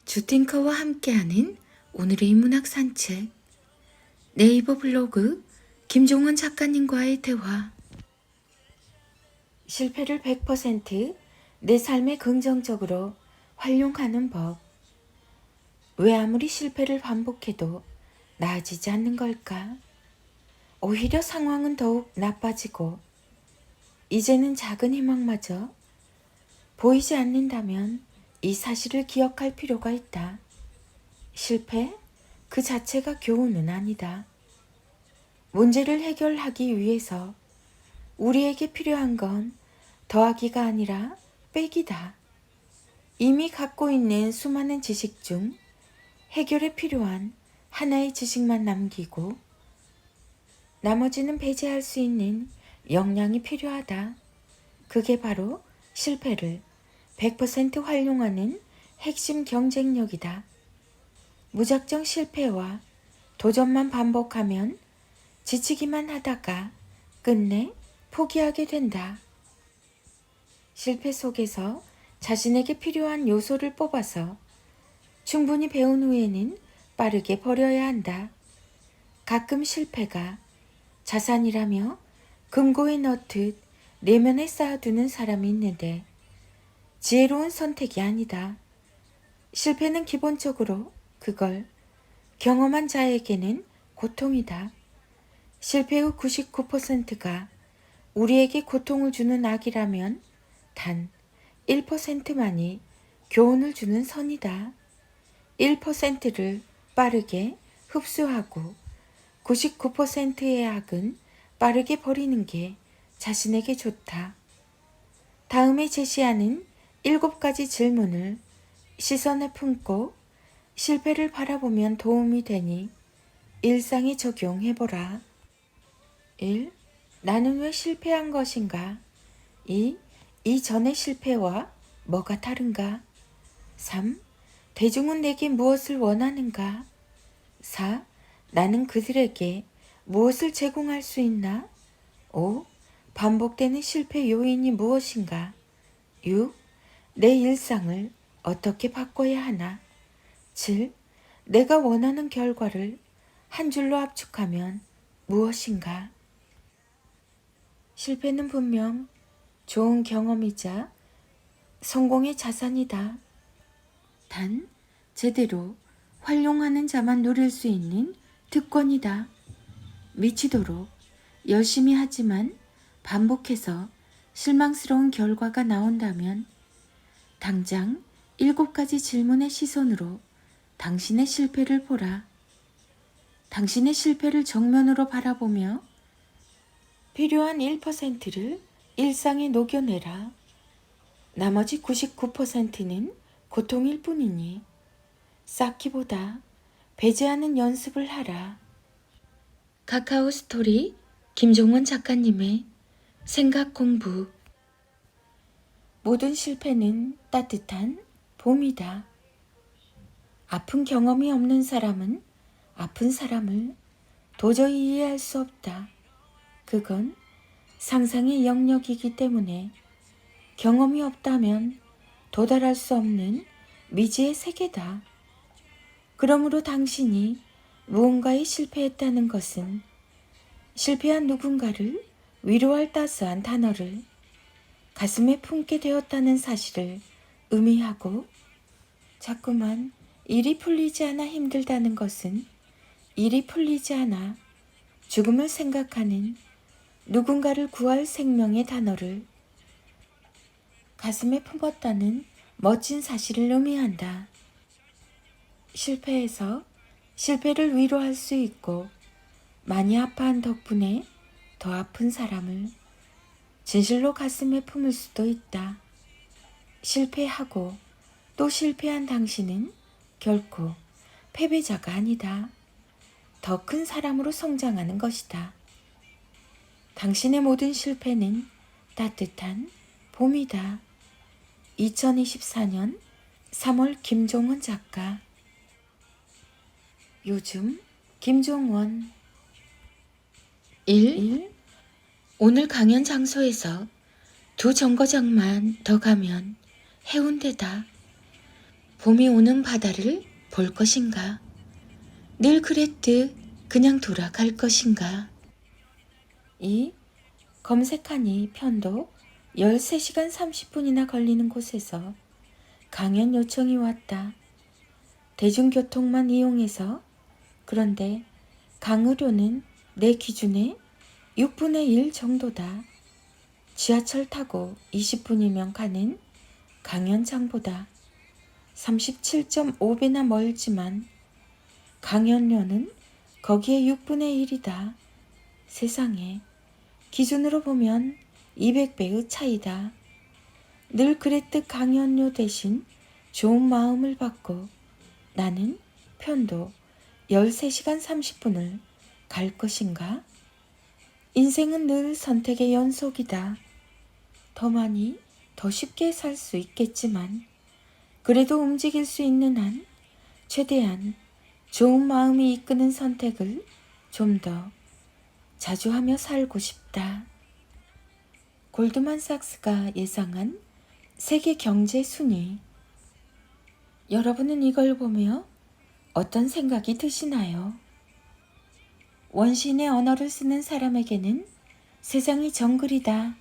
주팅커와 함께하는 오늘의 문학 산책. 네이버 블로그 김종원 작가님과의 대화. 실패를 100% 내 삶에 긍정적으로 활용하는 법. 왜 아무리 실패를 반복해도 나아지지 않는 걸까? 오히려 상황은 더욱 나빠지고 이제는 작은 희망마저 보이지 않는다면 이 사실을 기억할 필요가 있다. 실패 그 자체가 교훈은 아니다. 문제를 해결하기 위해서 우리에게 필요한 건 더하기가 아니라 빼기다. 이미 갖고 있는 수많은 지식 중 해결에 필요한 하나의 지식만 남기고 나머지는 배제할 수 있는 역량이 필요하다. 그게 바로 실패를 100% 활용하는 핵심 경쟁력이다. 무작정 실패와 도전만 반복하면 지치기만 하다가 끝내 포기하게 된다. 실패 속에서 자신에게 필요한 요소를 뽑아서 충분히 배운 후에는 빠르게 버려야 한다. 가끔 실패가 자산이라며 금고에 넣듯 내면에 쌓아두는 사람이 있는데 지혜로운 선택이 아니다. 실패는 기본적으로 그걸 경험한 자에게는 고통이다. 실패 후 99%가 우리에게 고통을 주는 악이라면 단 1%만이 교훈을 주는 선이다. 1%를 빠르게 흡수하고 99%의 악은 빠르게 버리는 게 자신에게 좋다. 다음에 제시하는 7가지 질문을 시선에 품고 실패를 바라보면 도움이 되니 일상에 적용해보라. 1. 나는 왜 실패한 것인가? 2. 이전의 실패와 뭐가 다른가? 3. 대중은 내게 무엇을 원하는가? 4. 나는 그들에게 무엇을 제공할 수 있나? 5. 반복되는 실패 요인이 무엇인가? 6. 내 일상을 어떻게 바꿔야 하나? 7. 내가 원하는 결과를 한 줄로 압축하면 무엇인가? 실패는 분명 좋은 경험이자 성공의 자산이다. 단, 제대로 활용하는 자만 누릴 수 있는 특권이다. 미치도록 열심히 하지만 반복해서 실망스러운 결과가 나온다면 당장 7가지 질문의 시선으로 당신의 실패를 보라. 당신의 실패를 정면으로 바라보며 필요한 1%를 일상에 녹여내라. 나머지 99%는 고통일 뿐이니 쌓기보다 배제하는 연습을 하라. 카카오 스토리 김종원 작가님의 생각 공부. 모든 실패는 따뜻한 봄이다. 아픈 경험이 없는 사람은 아픈 사람을 도저히 이해할 수 없다. 그건 상상의 영역이기 때문에 경험이 없다면 도달할 수 없는 미지의 세계다. 그러므로 당신이 무언가에 실패했다는 것은 실패한 누군가를 위로할 따스한 단어를 가슴에 품게 되었다는 사실을 의미하고 자꾸만 일이 풀리지 않아 힘들다는 것은 일이 풀리지 않아 죽음을 생각하는 누군가를 구할 생명의 단어를 가슴에 품었다는 멋진 사실을 의미한다. 실패해서 실패를 위로할 수 있고 많이 아파한 덕분에 더 아픈 사람을 진실로 가슴에 품을 수도 있다. 실패하고 또 실패한 당신은 결코 패배자가 아니다. 더 큰 사람으로 성장하는 것이다. 당신의 모든 실패는 따뜻한 봄이다. 2024년 3월 김종원 작가. 요즘 김종원. 1. 오늘 강연 장소에서 2 정거장만 더 가면 해운대다. 봄이 오는 바다를 볼 것인가? 늘 그랬듯 그냥 돌아갈 것인가? 이 검색하니 편도 13시간 30분이나 걸리는 곳에서 강연 요청이 왔다. 대중교통만 이용해서. 그런데 강의료는 내 기준에 6분의 1 정도다. 지하철 타고 20분이면 가는 강연장보다 37.5배나 멀지만 강연료는 거기에 6분의 1이다. 세상에, 기준으로 보면 200배의 차이다. 늘 그랬듯 강연료 대신 좋은 마음을 받고 나는 편도 13시간 30분을 갈 것인가? 인생은 늘 선택의 연속이다. 더 많이, 더 쉽게 살 수 있겠지만 그래도 움직일 수 있는 한 최대한 좋은 마음이 이끄는 선택을 좀 더 자주 하며 살고 싶다. 골드만삭스가 예상한 세계 경제 순위. 여러분은 이걸 보며 어떤 생각이 드시나요? 원시인의 언어를 쓰는 사람에게는 세상이 정글이다.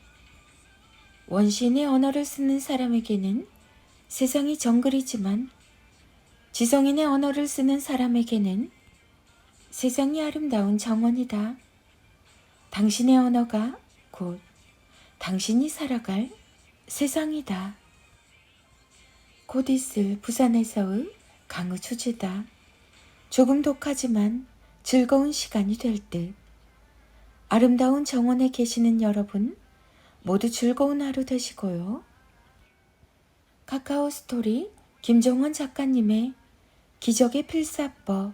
원시인의 언어를 쓰는 사람에게는 세상이 정글이지만 지성인의 언어를 쓰는 사람에게는 세상이 아름다운 정원이다. 당신의 언어가 곧 당신이 살아갈 세상이다. 곧 있을 부산에서의 강의 주제다. 조금 독하지만 즐거운 시간이 될 듯. 아름다운 정원에 계시는 여러분 모두 즐거운 하루 되시고요. 카카오 스토리 김정원 작가님의 기적의 필사법.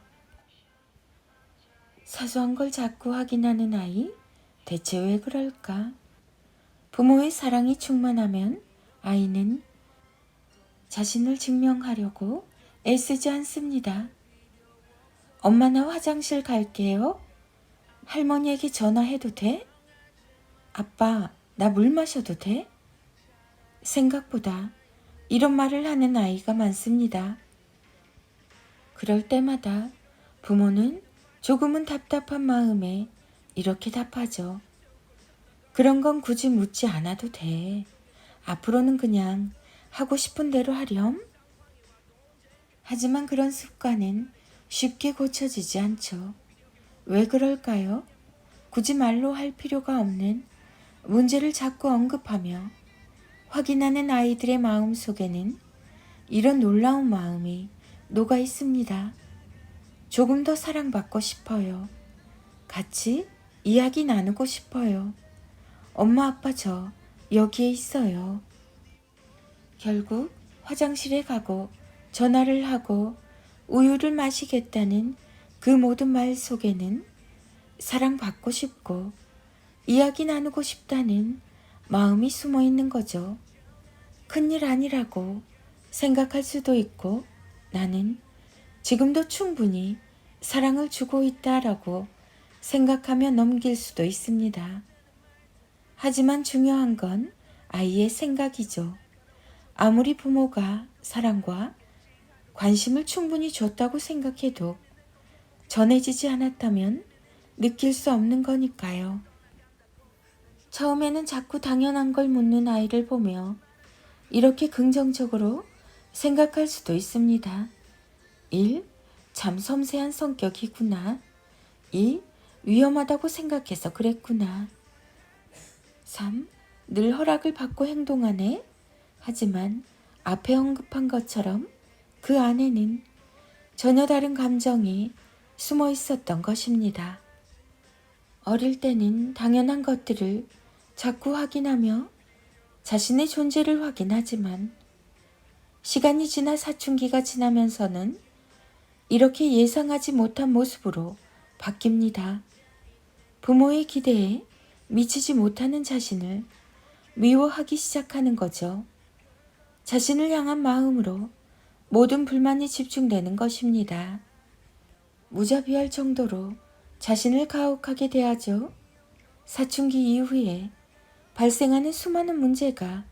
사소한 걸 자꾸 확인하는 아이, 대체 왜 그럴까? 부모의 사랑이 충만하면 아이는 자신을 증명하려고 애쓰지 않습니다. 엄마 나 화장실 갈게요. 할머니에게 전화해도 돼? 아빠 나 물 마셔도 돼? 생각보다 이런 말을 하는 아이가 많습니다. 그럴 때마다 부모는 조금은 답답한 마음에 이렇게 답하죠. 그런 건 굳이 묻지 않아도 돼. 앞으로는 그냥 하고 싶은 대로 하렴. 하지만 그런 습관은 쉽게 고쳐지지 않죠. 왜 그럴까요? 굳이 말로 할 필요가 없는 문제를 자꾸 언급하며 확인하는 아이들의 마음 속에는 이런 놀라운 마음이 녹아 있습니다. 조금 더 사랑받고 싶어요. 같이 이야기 나누고 싶어요. 엄마 아빠 저 여기에 있어요. 결국 화장실에 가고 전화를 하고 우유를 마시겠다는 그 모든 말 속에는 사랑받고 싶고 이야기 나누고 싶다는 마음이 숨어 있는 거죠. 큰일 아니라고 생각할 수도 있고 나는 지금도 충분히 사랑을 주고 있다라고 생각하며 넘길 수도 있습니다. 하지만 중요한 건 아이의 생각이죠. 아무리 부모가 사랑과 관심을 충분히 줬다고 생각해도 전해지지 않았다면 느낄 수 없는 거니까요. 처음에는 자꾸 당연한 걸 묻는 아이를 보며 이렇게 긍정적으로 생각할 수도 있습니다. 1. 참 섬세한 성격이구나. 2. 위험하다고 생각해서 그랬구나. 3. 늘 허락을 받고 행동하네. 하지만 앞에 언급한 것처럼 그 안에는 전혀 다른 감정이 숨어 있었던 것입니다. 어릴 때는 당연한 것들을 자꾸 확인하며 자신의 존재를 확인하지만 시간이 지나 사춘기가 지나면서는 이렇게 예상하지 못한 모습으로 바뀝니다. 부모의 기대에 미치지 못하는 자신을 미워하기 시작하는 거죠. 자신을 향한 마음으로 모든 불만이 집중되는 것입니다. 무자비할 정도로 자신을 가혹하게 대하죠. 사춘기 이후에 발생하는 수많은 문제가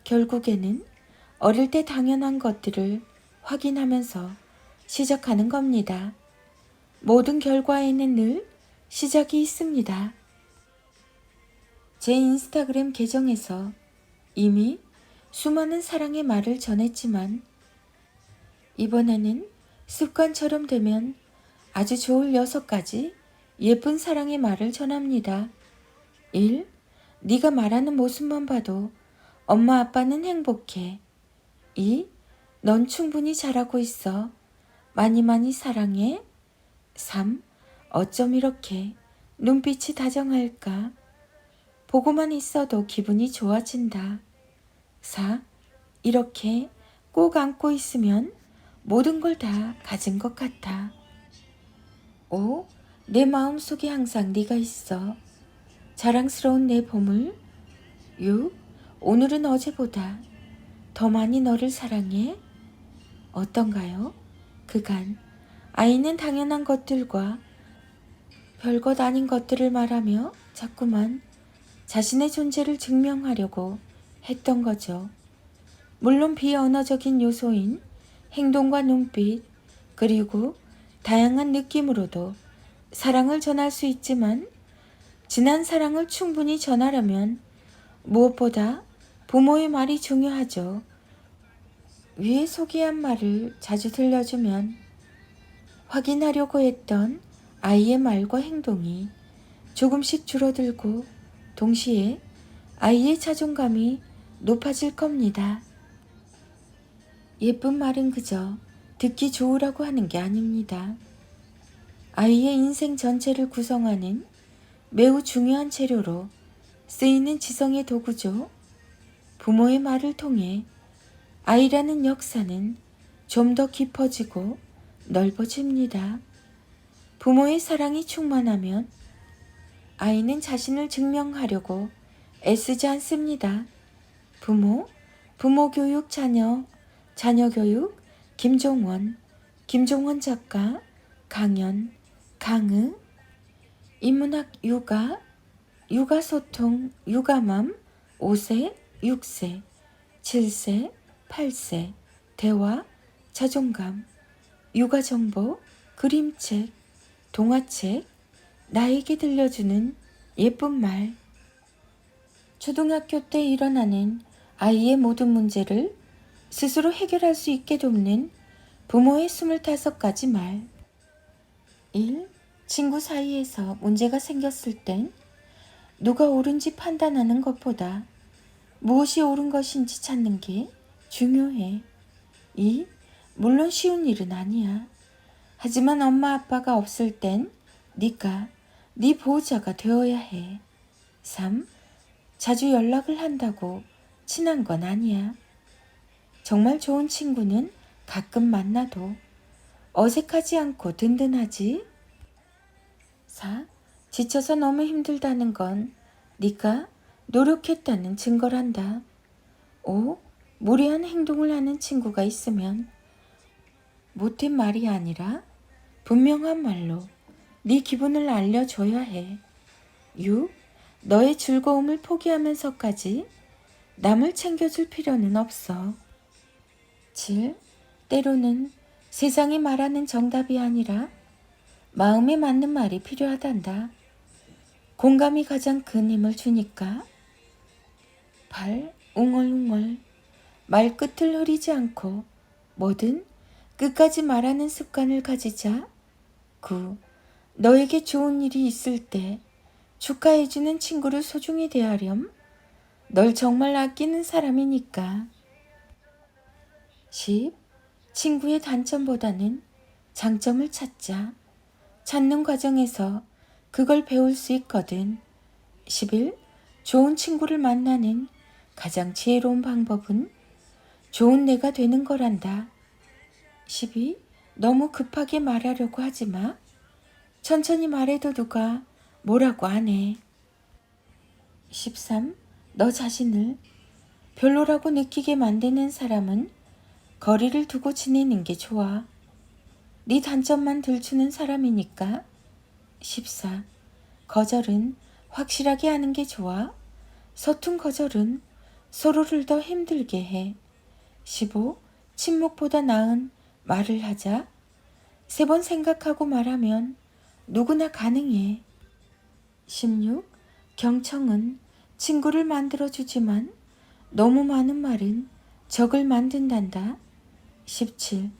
결국에는 어릴 때 당연한 것들을 확인하면서 시작하는 겁니다. 모든 결과에는 늘 시작이 있습니다. 제 인스타그램 계정에서 이미 수많은 사랑의 말을 전했지만 이번에는 습관처럼 되면 아주 좋을 6가지 예쁜 사랑의 말을 전합니다. 1. 네가 말하는 모습만 봐도 엄마 아빠는 행복해. 2. 넌 충분히 잘하고 있어. 많이 많이 사랑해. 3. 어쩜 이렇게 눈빛이 다정할까? 보고만 있어도 기분이 좋아진다. 4. 이렇게 꼭 안고 있으면 모든 걸 다 가진 것 같아. 5. 내 마음속에 항상 네가 있어. 자랑스러운 내 보물. 6. 오늘은 어제보다 더 많이 너를 사랑해. 어떤가요? 그간 아이는 당연한 것들과 별것 아닌 것들을 말하며 자꾸만 자신의 존재를 증명하려고 했던 거죠. 물론 비언어적인 요소인 행동과 눈빛, 그리고 다양한 느낌으로도 사랑을 전할 수 있지만 진한 사랑을 충분히 전하려면 무엇보다 부모의 말이 중요하죠. 위에 소개한 말을 자주 들려주면 확인하려고 했던 아이의 말과 행동이 조금씩 줄어들고 동시에 아이의 자존감이 높아질 겁니다. 예쁜 말은 그저 듣기 좋으라고 하는 게 아닙니다. 아이의 인생 전체를 구성하는 매우 중요한 재료로 쓰이는 지성의 도구죠. 부모의 말을 통해 아이라는 역사는 좀 더 깊어지고 넓어집니다. 부모의 사랑이 충만하면 아이는 자신을 증명하려고 애쓰지 않습니다. 부모 교육 자녀 교육 김종원 작가, 강연, 강의, 인문학 육아소통, 육아맘, 5세, 6세, 7세, 8세, 대화, 자존감, 육아정보, 그림책, 동화책, 나에게 들려주는 예쁜 말. 초등학교 때 일어나는 아이의 모든 문제를 스스로 해결할 수 있게 돕는 부모의 25가지 말. 1. 친구 사이에서 문제가 생겼을 땐 누가 옳은지 판단하는 것보다 무엇이 옳은 것인지 찾는 게 중요해. 2. 물론 쉬운 일은 아니야. 하지만 엄마 아빠가 없을 땐 네가 네 보호자가 되어야 해. 3. 자주 연락을 한다고 친한 건 아니야. 정말 좋은 친구는 가끔 만나도 어색하지 않고 든든하지. 4. 지쳐서 너무 힘들다는 건 네가 노력했다는 증거란다. 5. 무례한 행동을 하는 친구가 있으면 못된 말이 아니라 분명한 말로 네 기분을 알려줘야 해. 6. 너의 즐거움을 포기하면서까지 남을 챙겨줄 필요는 없어. 7. 때로는 세상이 말하는 정답이 아니라 마음에 맞는 말이 필요하단다. 공감이 가장 큰 힘을 주니까. 8. 웅얼웅얼 말끝을 흐리지 않고 뭐든 끝까지 말하는 습관을 가지자. 9. 너에게 좋은 일이 있을 때 축하해주는 친구를 소중히 대하렴. 널 정말 아끼는 사람이니까. 10. 친구의 단점보다는 장점을 찾자. 찾는 과정에서 그걸 배울 수 있거든. 11. 좋은 친구를 만나는 가장 지혜로운 방법은 좋은 내가 되는 거란다. 12. 너무 급하게 말하려고 하지 마. 천천히 말해도 누가 뭐라고 안 해. 13. 너 자신을 별로라고 느끼게 만드는 사람은 거리를 두고 지내는 게 좋아. 네 단점만 들추는 사람이니까. 14. 거절은 확실하게 하는 게 좋아. 서툰 거절은 서로를 더 힘들게 해. 15. 침묵보다 나은 말을 하자. 3번 생각하고 말하면 누구나 가능해. 16. 경청은 친구를 만들어주지만 너무 많은 말은 적을 만든단다. 17.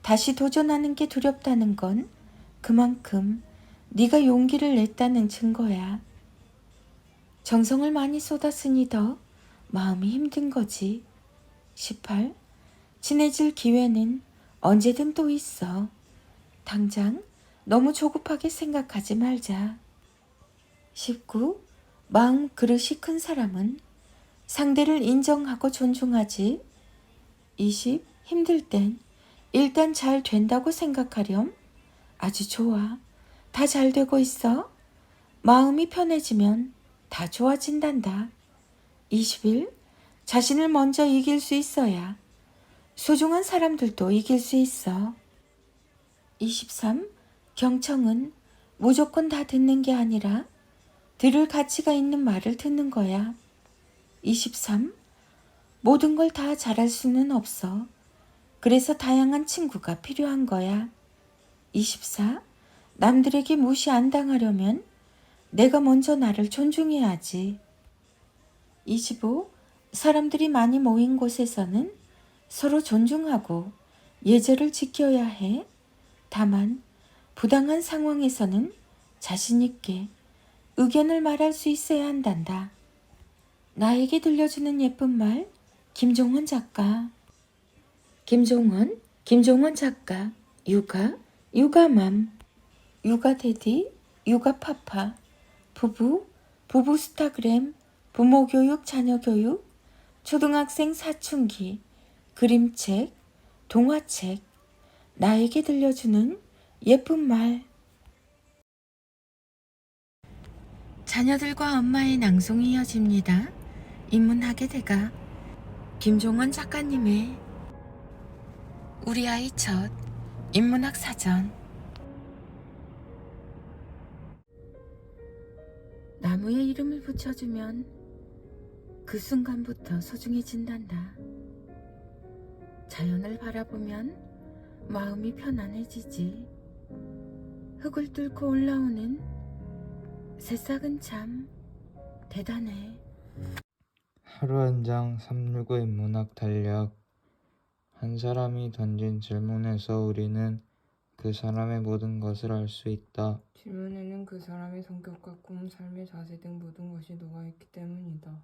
다시 도전하는 게 두렵다는 건 그만큼 네가 용기를 냈다는 증거야. 정성을 많이 쏟았으니 더 마음이 힘든 거지. 18. 친해질 기회는 언제든 또 있어. 당장 너무 조급하게 생각하지 말자. 19. 마음 그릇이 큰 사람은 상대를 인정하고 존중하지. 20. 힘들 땐 일단 잘 된다고 생각하렴. 아주 좋아. 다 잘 되고 있어. 마음이 편해지면 다 좋아진단다. 21. 자신을 먼저 이길 수 있어야 소중한 사람들도 이길 수 있어. 23. 경청은 무조건 다 듣는 게 아니라 들을 가치가 있는 말을 듣는 거야. 23. 모든 걸 다 잘할 수는 없어. 그래서 다양한 친구가 필요한 거야. 24. 남들에게 무시 안 당하려면 내가 먼저 나를 존중해야지. 25. 사람들이 많이 모인 곳에서는 서로 존중하고 예절을 지켜야 해. 다만 부당한 상황에서는 자신 있게 의견을 말할 수 있어야 한단다. 나에게 들려주는 예쁜 말, 김종원 작가. 김종원 작가. 육아맘, 육아데디, 육아파파, 부부 스타그램, 부모교육, 자녀교육, 초등학생 사춘기, 그림책, 동화책, 나에게 들려주는 예쁜 말. 자녀들과 엄마의 낭송이 이어집니다. 인문학의 대가 김종원 작가님의 우리 아이 첫 인문학 사전. 나무에 이름을 붙여주면 그 순간부터 소중해진단다. 자연을 바라보면 마음이 편안해지지. 흙을 뚫고 올라오는 새싹은 참 대단해. 하루 한 장 365 인문학 달력. 한 사람이 던진 질문에서 우리는 그 사람의 모든 것을 알 수 있다. 질문에는 그 사람의 성격과 꿈, 삶의 자세 등 모든 것이 녹아있기 때문이다.